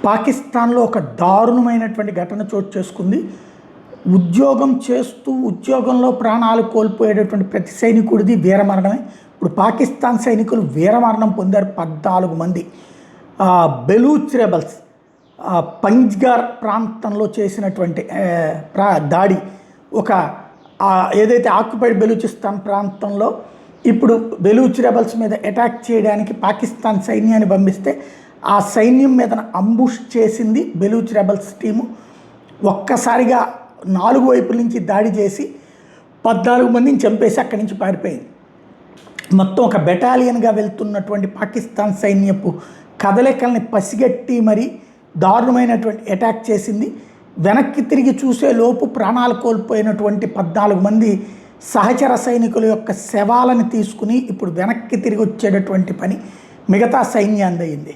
పాకిస్తాన్లో ఒక దారుణమైనటువంటి ఘటన చోటు చేసుకుంది. ఉద్యోగం చేస్తూ ఉద్యోగంలో ప్రాణాలు కోల్పోయేటటువంటి ప్రతి సైనికుడిది వీరమరణమే. ఇప్పుడు పాకిస్తాన్ సైనికులు వీరమరణం పొందారు 14 మంది. బెలూచ్ రెబల్స్ పంజ్గార్ ప్రాంతంలో చేసినటువంటి దాడి, ఒక ఏదైతే ఆక్యుపైడ్ బెలూచిస్తాన్ ప్రాంతంలో ఇప్పుడు బెలూచ్ రెబల్స్ మీద అటాక్ చేయడానికి పాకిస్తాన్ సైన్యాన్ని పంపిస్తే ఆ సైన్యం మీద అంబుష్ చేసింది బెలూచ్ రెబల్స్ టీము. ఒక్కసారిగా 4 వైపుల నుంచి దాడి చేసి 14 మందిని చంపేసి అక్కడి నుంచి పారిపోయింది. మొత్తం ఒక బెటాలియన్గా వెళ్తున్నటువంటి పాకిస్తాన్ సైన్యపు కదలికల్ని పసిగట్టి మరి దారుణమైనటువంటి అటాక్ చేసింది. వెనక్కి తిరిగి చూసే లోపు ప్రాణాలు కోల్పోయినటువంటి 14 మంది సహచర సైనికుల యొక్క శవాలను తీసుకుని ఇప్పుడు వెనక్కి తిరిగి వచ్చేటటువంటి పని మిగతా సైన్యాన్ని అయింది.